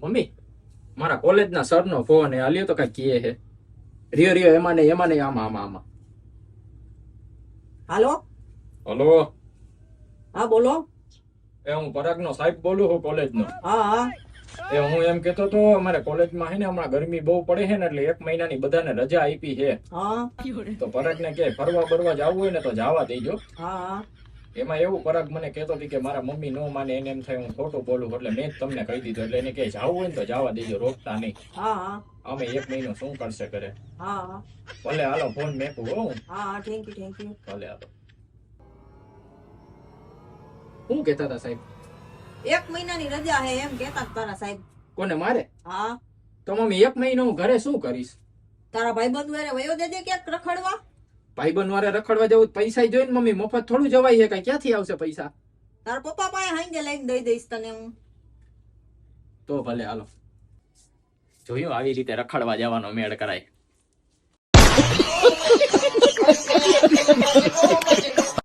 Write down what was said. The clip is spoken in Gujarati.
મમ્મી મારા કોલેજના સરનો ફોન હે આલ્યો તો કઈ કહે હે રિયો રિયો એમાં ને આમાં આમાં આમાં હાલો. હલો હા બોલો. એ હું પરાગનો સાહેબ બોલું છું કોલેજનો. હા હા. એ હું એમ કેતો તો અમારે કોલેજમાં હે ને હમણાં ગરમી બહુ પડે છે ને એટલે 1 મહિનાની બધાને રજા આપી છે. હા તો પરાગને ક્યાંય ફરવા બરવા જવું હોય ને તો જવા દેજો. હા હા. એમાં એવું પરાગ મને કહેતો હતી કે મારા મમ્મી નો માને એને એમ થાય હું ખોટું બોલું એટલે મેં જ તમને કહી દીધું એટલે એને ક્યાંય જવું હોય ને તો જવા દેજો, રોકતા નહીં. હા હા. અમે 1 મહિનો શું કરશે કરે. હા હા. ભલે હાલો ફોન મેકું હો હું. હા હા. Thank you thank you. ભલે હાલો. શું કહેતા હતા સાહેબ? 1 મહિનાની રજા હે એમ કેતા હતા તારા સાહેબ. કોને મારે? હા. તો મમ્મી 1 મહિનો હું ઘરે શું કરીશ? તારા ભાઈબંધ વારે વયો દેજે ક્યાંક રખડવા. ભાઈબંધ વારે રખડવા જવું પૈસા જોઈને મમ્મી, મફત થોડું જવાય છે, કઈ ક્યાંથી આવશે પૈસા? તારા પપ્પા પાસે હાંજે લઈને દઈ દઈશ તને હું. તો ભલે હાલો. જોયું આવી રીતે રખડવા જવાનો મેળ કરાય.